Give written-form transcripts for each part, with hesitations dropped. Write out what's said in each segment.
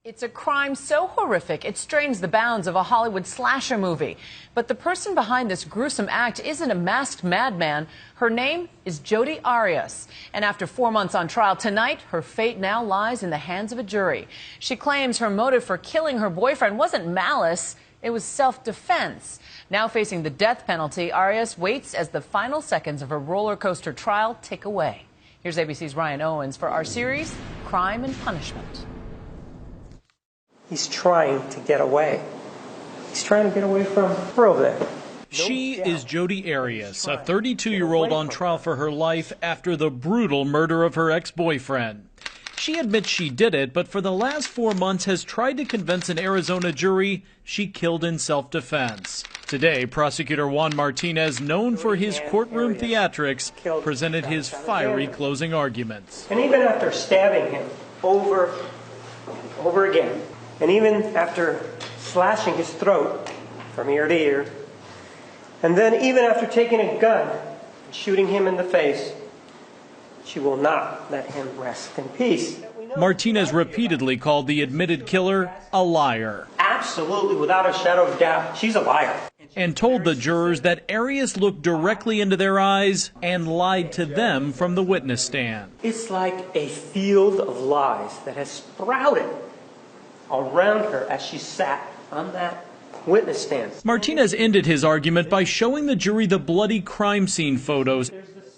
It's a crime so horrific it strains the bounds of a Hollywood slasher movie. But the person behind this gruesome act isn't a masked madman. Her name is Jodi Arias. And after 4 months on trial tonight, her fate now lies in the hands of a jury. She claims her motive for killing her boyfriend wasn't malice, it was self-defense. Now facing the death penalty, Arias waits as the final seconds of her roller coaster trial tick away. Here's ABC's Ryan Owens for our series, Crime and Punishment. He's trying to get away. He's trying to get away from her over there. She is Jodi Arias, a 32-year-old on trial for her life after the brutal murder of her ex-boyfriend. She admits she did it, but for the last 4 months has tried to convince an Arizona jury she killed in self-defense. Today, Prosecutor Juan Martinez, known for his courtroom theatrics, presented his fiery closing arguments. And even after stabbing him over again, and even after slashing his throat from ear to ear, and then even after taking a gun and shooting him in the face, she will not let him rest in peace. Martinez repeatedly called the admitted killer a liar. Absolutely, without a shadow of doubt, she's a liar. And told the jurors that Arias looked directly into their eyes and lied to them from the witness stand. It's like a field of lies that has sprouted around her as she sat on that witness stand. Martinez ended his argument by showing the jury the bloody crime scene photos.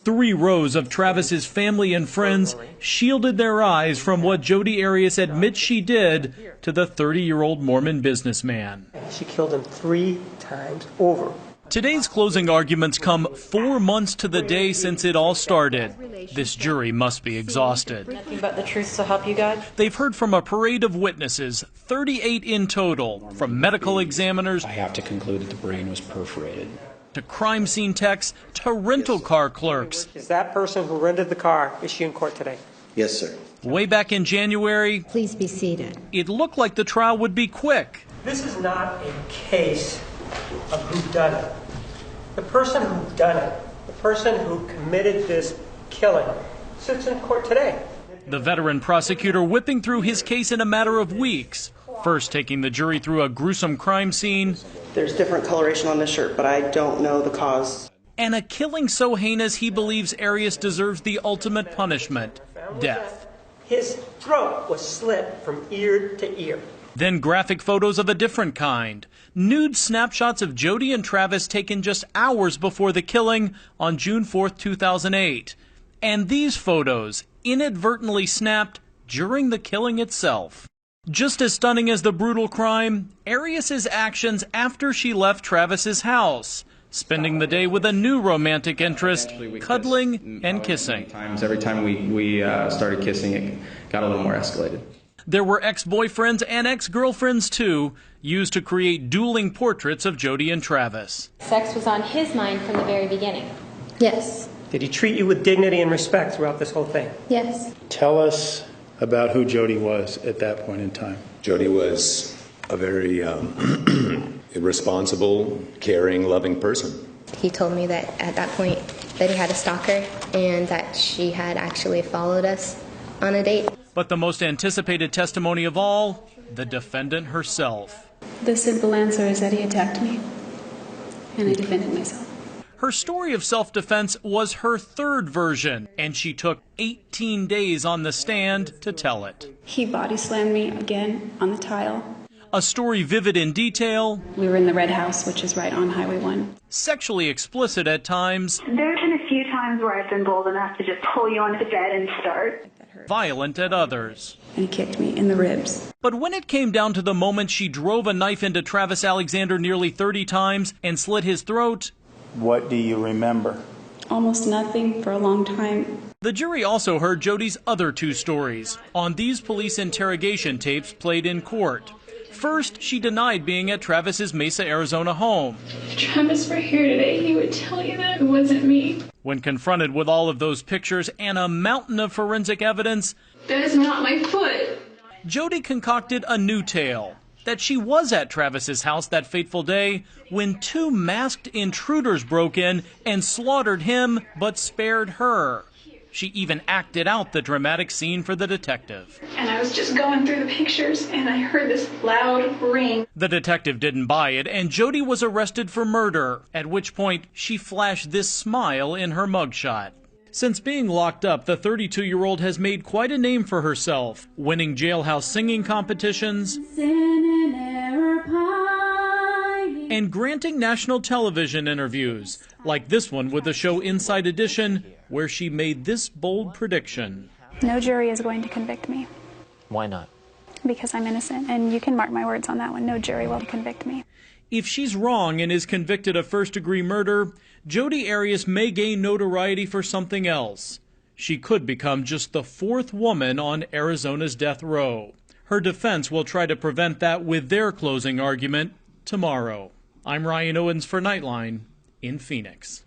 3 rows of Travis's family and friends shielded their eyes from what Jodi Arias admits she did to the 30-year-old Mormon businessman. She killed him 3 times over. Today's closing arguments come 4 months to the day since it all started. This jury must be exhausted. Nothing but the truth to help you, God. They've heard from a parade of witnesses, 38 in total, from medical examiners. I have to conclude that the brain was perforated. To crime scene techs, to rental car clerks. Is that person who rented the car, is she in court today? Yes, sir. Way back in January, please be seated. It looked like the trial would be quick. This is not a case of whodunit. The person who done it, the person who committed this killing, sits in court today. The veteran prosecutor whipping through his case in a matter of weeks, first taking the jury through a gruesome crime scene. There's different coloration on this shirt, but I don't know the cause. And a killing so heinous he believes Arias deserves the ultimate punishment, death. His throat was slit from ear to ear. Then graphic photos of a different kind. Nude snapshots of Jodi and Travis taken just hours before the killing on June 4th, 2008. And these photos inadvertently snapped during the killing itself. Just as stunning as the brutal crime, Arias' actions after she left Travis's house, spending the day with a new romantic interest, cuddling and kissing. Every time we started kissing, it got a little more escalated. There were ex-boyfriends and ex-girlfriends, too, used to create dueling portraits of Jodi and Travis. Sex was on his mind from the very beginning. Yes. Did he treat you with dignity and respect throughout this whole thing? Yes. Tell us about who Jodi was at that point in time. Jodi was a very irresponsible, caring, loving person. He told me that at that point that he had a stalker and that she had actually followed us on a date. But the most anticipated testimony of all, the defendant herself. The simple answer is that he attacked me, and I defended myself. Her story of self-defense was her third version, and she took 18 days on the stand to tell it. He body slammed me again on the tile. A story vivid in detail. We were in the Red House, which is right on Highway 1. Sexually explicit at times. There have been a few times where I've been bold enough to just pull you onto the bed and start. Violent at others. And he kicked me in the ribs. But when it came down to the moment she drove a knife into Travis Alexander nearly 30 times and slit his throat, what do you remember? Almost nothing for a long time. The jury also heard Jodi's other 2 stories on these police interrogation tapes played in court. First, she denied being at Travis's Mesa, Arizona home. If Travis were here today, he would tell you that it wasn't me. When confronted with all of those pictures and a mountain of forensic evidence, that is not my foot. Jodi concocted a new tale. That she was at Travis's house that fateful day when 2 masked intruders broke in and slaughtered him but spared her. She even acted out the dramatic scene for the detective. And I was just going through the pictures and I heard this loud ring. The detective didn't buy it, and Jodi was arrested for murder, at which point she flashed this smile in her mugshot. Since being locked up, the 32-year-old has made quite a name for herself, winning jailhouse singing competitions and granting national television interviews, like this one with the show Inside Edition, where she made this bold prediction. No jury is going to convict me. Why not? Because I'm innocent, and you can mark my words on that one. No jury will convict me. If she's wrong and is convicted of first-degree murder, Jodi Arias may gain notoriety for something else. She could become just the 4th woman on Arizona's death row. Her defense will try to prevent that with their closing argument tomorrow. I'm Ryan Owens for Nightline in Phoenix.